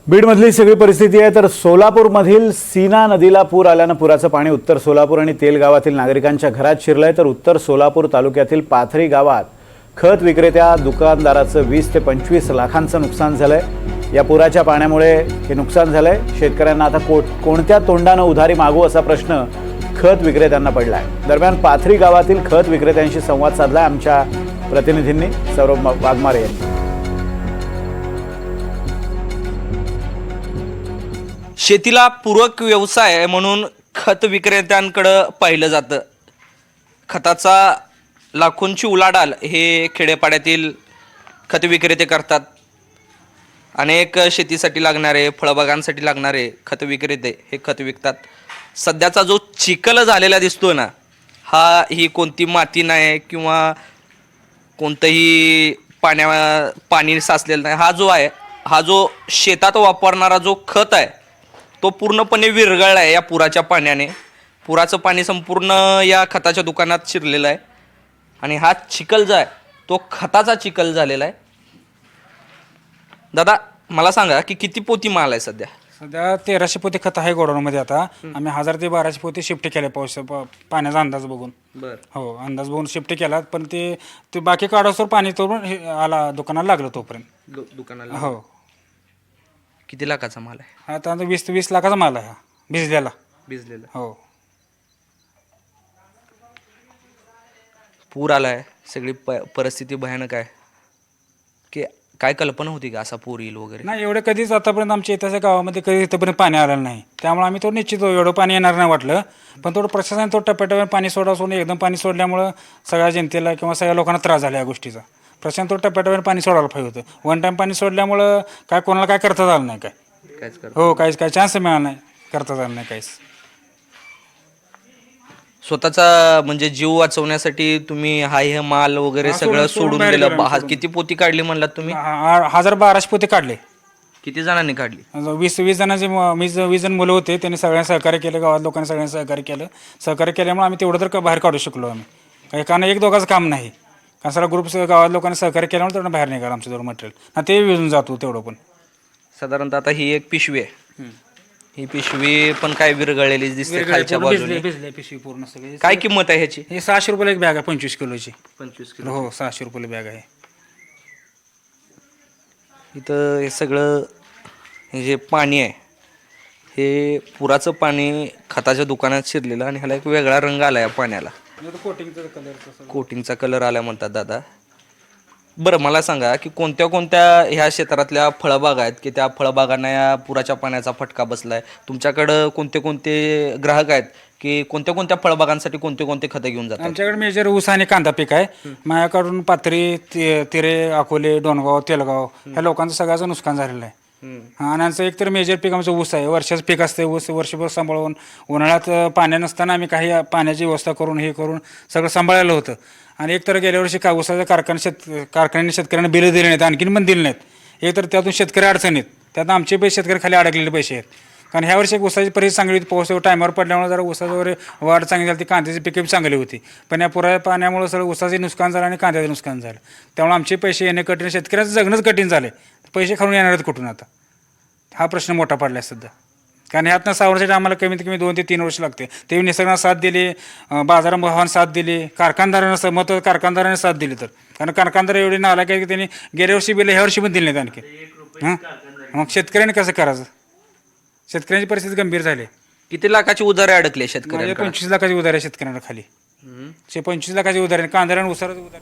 बीडमधली सगळी परिस्थिती आहे तर सोलापूरमधील सीना नदीला पूर आल्यानं पुराचं पाणी उत्तर सोलापूर आणि तेल गावातील नागरिकांच्या घरात शिरलंय तर उत्तर सोलापूर तालुक्यातील पाथरी गावात खत विक्रेत्या दुकानदाराचं 20 ते 25 लाखांचं नुकसान झालंय। या पुराच्या पाण्यामुळे हे नुकसान झालंय। शेतकऱ्यांना आता कोणत्या तोंडानं उधारी मागू असा प्रश्न खत विक्रेत्यांना पडलाय। दरम्यान पाथरी गावातील खत विक्रेत्यांशी संवाद साधलाय आमच्या प्रतिनिधींनी सौरभ वाघमारे यांनी। शेतीला पूरक व्यवसाय म्हणून खत विक्रेत्यांकडे पाहिलं जातं। खताचा लाखोंची उलाढाल हे खेडेपाड्यातील खत विक्रेते करतात। अनेक शेतीसाठी लागणारे फळबागांसाठी लागणारे खत विक्रेते हे खत विकतात। सध्याचा जो चिखल झालेला दिसतो ना, ही कोणती माती नाही किंवा कोणतंही पाणी साचलेलं नाही। हा जो शेतात वापरणारा जो खत आहे तो पूर्णपणे विरघळला आहे या पुराच्या पाण्याने। पुराचं पाणी संपूर्ण या खताच्या दुकानात शिरलेलं आहे आणि हा चिखल जो आहे तो खताचा चिखल झालेला आहे। दादा मला सांगा की किती पोती माल आहे सध्या? सध्या 1300 पोती खत आहे गोडाऊनमध्ये। आता आम्ही 1000 ते 1200 पोती शिफ्ट केले पाण्याचा अंदाज बघून। हो, अंदाज बघून शिफ्ट केला, पण ते बाकी काढासोर पाणी तोडून आला दुकानाला लागलं तोपर्यंत दुकानाला। हो। किती लाखाचा माल आहे? आता 20 ते 20 लाखाचा माल आहे हा भिजलेला। हो। पूर आलाय, सगळी परिस्थिती भयानक आहे की काय कल्पना होती का असा पूर येईल वगैरे? नाही, एवढं कधीच आतापर्यंत आमच्या इथं गावामध्ये कधी इथंपर्यंत पाणी आलेलं नाही, त्यामुळे आम्ही तो निश्चित एवढं पाणी येणार नाही वाटलं। पण थोडं प्रशासन थोडं टप्प्याटप्प्याने पाणी सोडून एकदम पाणी सोडल्यामुळं सगळ्या जनतेला किंवा सगळ्या लोकांना त्रास झाला या गोष्टीचा। प्रशासन थोडं टप्प्याटप्प्याने पाणी सोडायला पाहिजे होतं। वन टाईम पाणी सोडल्यामुळं काय कोणाला काय करता आलं नाही, हो, काय चान्स मिळाला नाही, करता आलं नाही काहीच। स्वतःचा म्हणजे जीव वाचवण्यासाठी तुम्ही हे माल वगैरे सगळं सोडून दिलं। किती पोती काढली म्हणलात तुम्ही? 1200 पोते काढले। किती जणांनी काढली? 20 जणांचे 20 जण मुलं होते, त्यांनी सगळ्यांनी सहकार्य केलं, गावात लोकांनी सगळ्यांनी सहकार्य केल्यामुळे आम्ही तेवढं तर बाहेर काढू शकलो आम्ही। कारण एक दोघांचं काम नाही, कारण सगळा ग्रुप गावात लोकांनी सहकार्य केल्यामुळे तेवढं बाहेर निघालं आमचं तेवढं मटेरियल, ते विजून जातो तेवढं। पण साधारणतः आता ही एक पिशवी आहे, ही पिशवी पण काय विरघळलेली दिसते खालच्या बाजूने। पिशवी पूर्ण सगळी। काय किंमत आहे ह्याची? हे 600 रुपयाला एक बॅग आहे, 25 किलोची। 25 किलो? हो, 600 रुपयाला बॅग आहे। इथं हे सगळं हे जे पाणी आहे हे पुराचं पाणी खताच्या दुकानात शिरलेलं आणि ह्याला एक वेगळा रंग आला या पाण्याला, कोटिंगचा कलर आला म्हणतात दादा। बरं मला सांगा की कोणत्या ह्या क्षेत्रातल्या फळबागा आहेत की त्या फळबागांना या पुराच्या पाण्याचा फटका बसलाय? तुमच्याकडं कोणते ग्राहक आहेत की कोणत्या फळबागांसाठी कोणते खतं घेऊन जातात? आमच्याकडे मेजर ऊस आणि कांदा पीक आहे। माझ्याकडून पाथरी, तिरे, अकोले, डोणगाव, तेलगाव ह्या लोकांचं सगळ्याचं नुकसान झालेलं आहे। आणि आमचं एकतर मेजर पीक आमचं ऊस आहे। वर्षाचं पीक असते ऊस, वर्षभर सांभाळून उन्हाळ्यात पाण्या नसताना आम्ही काही पाण्याची व्यवस्था करून हे करून सगळं सांभाळलेलं होतं। आणि एकतर गेल्या वर्षी ऊसाच्या कारखान्याने शेतकऱ्यांना बिलं दिले नाहीत, आणखीन पण दिले नाहीत। एकतर त्यातून शेतकरी अडचणीत, त्यात आमचे पैसे शेतकरी खाली अडकलेले पैसे आहेत। कारण ह्या वर्षी ऊसाची परिस्थिती चांगली होती, पाऊस टायमावर पडल्यामुळे जरा ऊसाचं वगैरे वाढ चांगली झाली, कांद्याची पिके चांगली होती। पण या पुरा पाण्यामुळे सगळं ऊसाचे नुकसान झालं आणि कांद्याचं नुकसान झालं, त्यामुळे आमचे पैसे येणे कठीण, शेतकऱ्याचं जगणंच कठीण झाले। पैसे खाऊन येणार आहेत कुठून आता, हा प्रश्न मोठा पडला आहे सध्या। कारण ह्यातनं सावरण्यासाठी आम्हाला कमीत कमी 2 ते 3 वर्ष लागते। ते निसर्गाने साथ दिली, बाजाराभावाने साथ दिली, कारखानदाराने साथ दिली तर। कारण कारखानदार एवढे नालायक आहे की त्यांनी गेल्या वर्षी बिलं ह्या वर्षी पण दिले नाहीत आणखी। मग शेतकऱ्यांनी कसं करायचं? शेतकऱ्यांची परिस्थिती गंभीर झाली। किती लाखाची उधारे अडकले शेतकऱ्यांना? 25 लाखाची उधार आहे शेतकऱ्यांना खाली। 25 लाखाची उधार आहे, कांद्याला उसार उधार।